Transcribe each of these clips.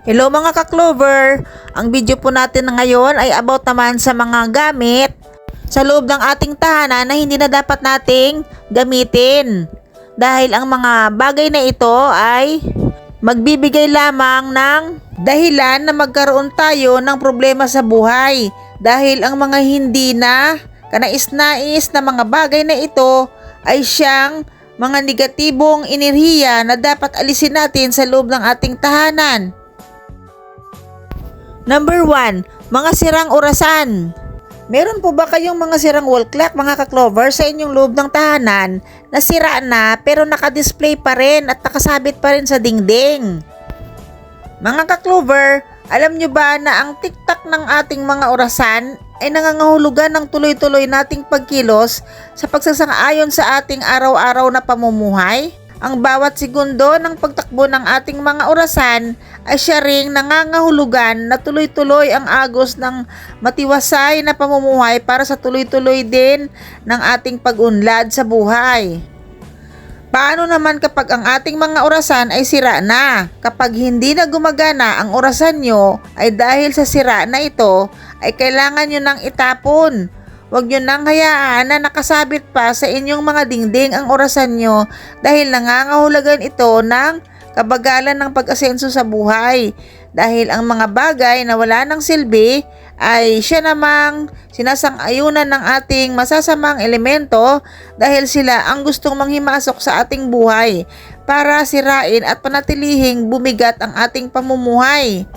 Hello mga ka-Clover! Ang video po natin ngayon ay about naman sa mga gamit sa loob ng ating tahanan na hindi na dapat nating gamitin. Dahil ang mga bagay na ito ay magbibigay lamang ng dahilan na magkaroon tayo ng problema sa buhay. Dahil ang mga hindi na kanais-nais na mga bagay na ito ay siyang mga negatibong enerhiya na dapat alisin natin sa loob ng ating tahanan. Number 1, mga sirang orasan. Meron po ba kayong mga sirang wall clock mga ka-Clover sa inyong loob ng tahanan na sira na pero naka-display pa rin at nakasabit pa rin sa dingding? Mga ka-Clover, alam nyo ba na ang tiktak ng ating mga orasan ay nangangahulugan ng tuloy-tuloy nating pagkilos sa pagsasang-ayon sa ating araw-araw na pamumuhay? Ang bawat segundo ng pagtakbo ng ating mga orasan ay siya ring nangangahulugan na tuloy-tuloy ang agos ng matiwasay na pamumuhay para sa tuloy-tuloy din ng ating pag-unlad sa buhay. Paano naman kapag ang ating mga orasan ay sira na? Kapag hindi na gumagana ang orasan nyo ay dahil sa sira na ito ay kailangan nyo nang itapon. Huwag nyo nang hayaan na nakasabit pa sa inyong mga dingding ang orasan nyo dahil nangangahulugan ito ng kabagalan ng pag-asenso sa buhay. Dahil ang mga bagay na wala ng silbi ay siya namang sinasang-ayunan ng ating masasamang elemento dahil sila ang gustong manghimasok sa ating buhay para sirain at panatilihing bumigat ang ating pamumuhay.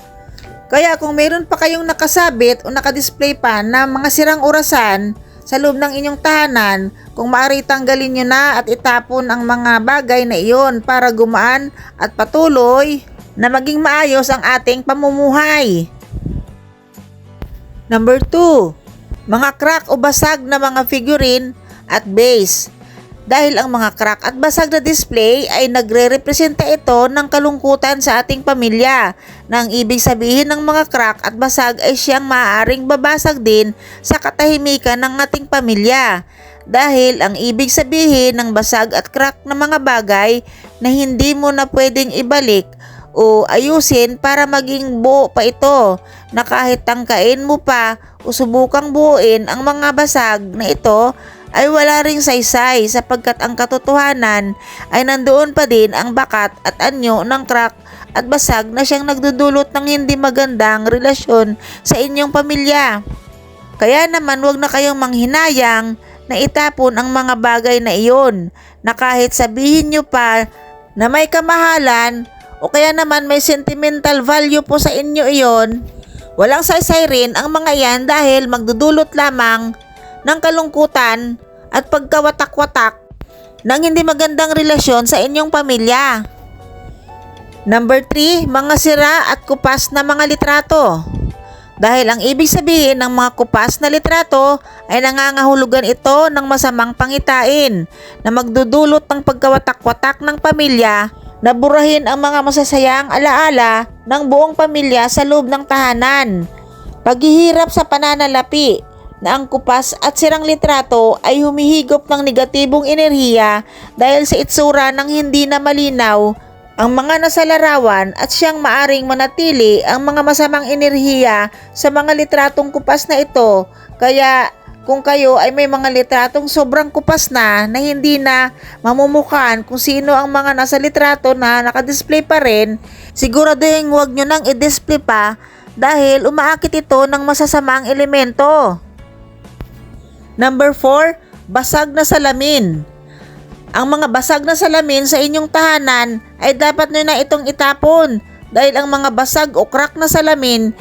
Kaya kung mayroon pa kayong nakasabit o nakadisplay pa na mga sirang orasan sa loob ng inyong tahanan, kung maaari tanggalin nyo na at itapon ang mga bagay na iyon para gumaan at patuloy na maging maayos ang ating pamumuhay. Number 2, mga crack o basag na mga figurine at base. Dahil ang mga crack at basag na display ay nagre-representa ito ng kalungkutan sa ating pamilya. Nang ibig sabihin ng mga crack at basag ay siyang maaaring babasag din sa katahimikan ng ating pamilya. Dahil ang ibig sabihin ng basag at crack na mga bagay na hindi mo na pwedeng ibalik o ayusin para maging buo pa ito, na kahit tangkain mo pa o subukang buuin ang mga basag na ito ay wala ring saysay sapagkat ang katotohanan ay nandoon pa din ang bakat at anyo ng crack at basag na siyang nagdudulot ng hindi magandang relasyon sa inyong pamilya. Kaya naman huwag na kayong manghinayang na itapon ang mga bagay na iyon na kahit sabihin nyo pa na may kamahalan o kaya naman may sentimental value po sa inyo iyon, walang saysay rin ang mga yan dahil magdudulot lamang ng kalungkutan at pagkawatak-watak ng hindi magandang relasyon sa inyong pamilya. Number 3, mga sira at kupas na mga litrato. Dahil ang ibig sabihin ng mga kupas na litrato ay nangangahulugan ito ng masamang pangitain na magdudulot ng pagkawatak-watak ng pamilya na burahin ang mga masasayang alaala ng buong pamilya sa loob ng tahanan. Paghihirap sa pananalapi na ang kupas at sirang litrato ay humihigop ng negatibong enerhiya dahil sa itsura ng hindi na malinaw ang mga nasa larawan at siyang maaring manatili ang mga masamang enerhiya sa mga litratong kupas na ito. Kaya kung kayo ay may mga litratong sobrang kupas na hindi na mamumukan kung sino ang mga nasa litrato na nakadisplay pa rin, siguraduhin huwag nyo nang i-display pa dahil umaakit ito ng masasamang elemento. Number 4, basag na salamin. Ang mga basag na salamin sa inyong tahanan ay dapat nyo na itong itapon dahil ang mga basag o crack na salamin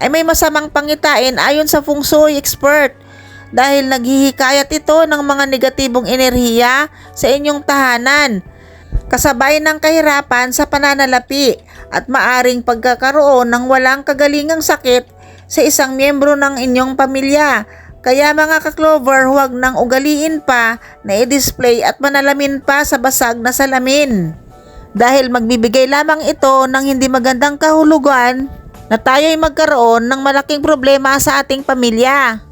ay may masamang pangitain ayon sa feng shui expert dahil naghihikayat ito ng mga negatibong enerhiya sa inyong tahanan kasabay ng kahirapan sa pananalapi at maaring pagkakaroon ng walang kagalingang sakit sa isang miyembro ng inyong pamilya. Kaya mga ka-Clover, huwag nang ugaliin pa na i-display at manalamin pa sa basag na salamin. Dahil magbibigay lamang ito ng hindi magandang kahulugan na tayo'y magkaroon ng malaking problema sa ating pamilya.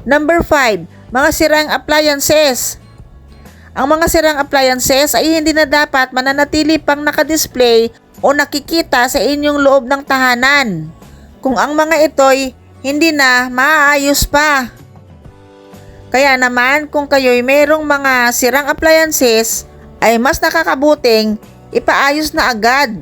Number 5, mga sirang appliances. Ang mga sirang appliances ay hindi na dapat mananatili pang nakadisplay o nakikita sa inyong loob ng tahanan kung ang mga ito'y hindi na maaayos pa. Kaya naman kung kayo'y mayroong mga sirang appliances ay mas nakakabuting ipaayos na agad.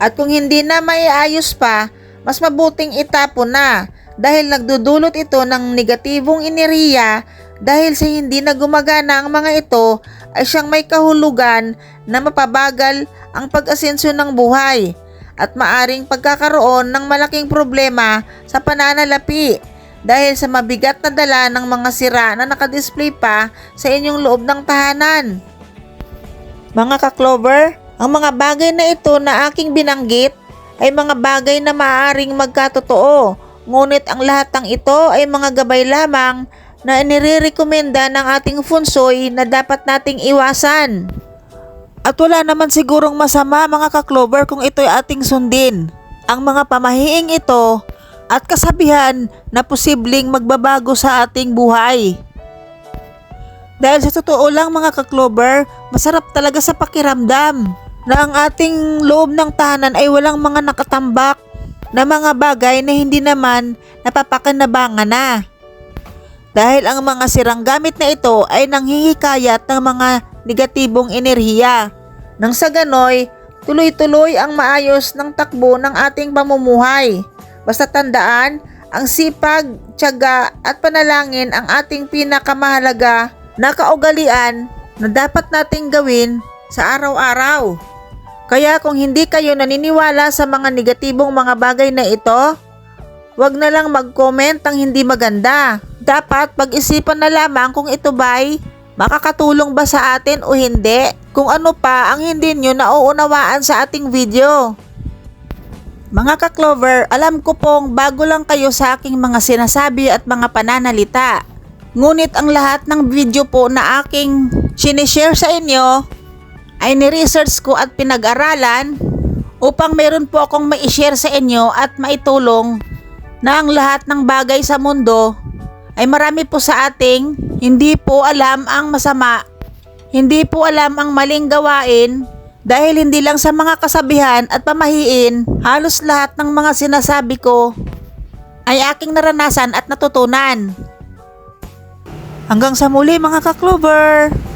At kung hindi na maiayos pa, mas mabuting itapon na dahil nagdudulot ito ng negatibong enerhiya dahil sa hindi na gumagana ang mga ito ay siyang may kahulugan na mapabagal ang pag-asensyo ng buhay at maaring pagkakaroon ng malaking problema sa pananalapi dahil sa mabigat na dala ng mga sira na nakadisplay pa sa inyong loob ng tahanan. Mga ka-Clover, ang mga bagay na ito na aking binanggit ay mga bagay na maaaring magkatotoo, ngunit ang lahat ng ito ay mga gabay lamang na inirekomenda ng ating feng shui na dapat nating iwasan. At wala naman sigurong masama mga ka-Clover kung ito'y ating sundin. Ang mga pamahiing ito at kasabihan na posibleng magbabago sa ating buhay. Dahil sa totoo lang mga ka-Clover, masarap talaga sa pakiramdam na ang ating loob ng tahanan ay walang mga nakatambak na mga bagay na hindi naman napapakinabangan na. Dahil ang mga sirang gamit na ito ay nanghihikayat ng mga negatibong enerhiya. Nang sa ganoy, tuloy-tuloy ang maayos ng takbo ng ating pamumuhay. Basta tandaan, ang sipag, tiyaga at panalangin ang ating pinakamahalaga na kaugalian na dapat nating gawin sa araw-araw. Kaya kung hindi kayo naniniwala sa mga negatibong mga bagay na ito, wag na lang mag-comment ang hindi maganda. Dapat pag-isipan na lamang kung ito ba'y makakatulong ba sa atin o hindi. Kung ano pa ang hindi nyo nauunawaan sa ating video. Mga ka-Clover, alam ko pong bago lang kayo sa aking mga sinasabi at mga pananalita. Ngunit ang lahat ng video po na aking sinishare sa inyo ay ni-research ko at pinag-aralan upang meron po akong mai-share sa inyo at maitulong na ang lahat ng bagay sa mundo ay marami po sa ating hindi po alam ang masama, hindi po alam ang maling gawain dahil hindi lang sa mga kasabihan at pamahiin, halos lahat ng mga sinasabi ko ay aking naranasan at natutunan. Hanggang sa muli mga ka-Clover!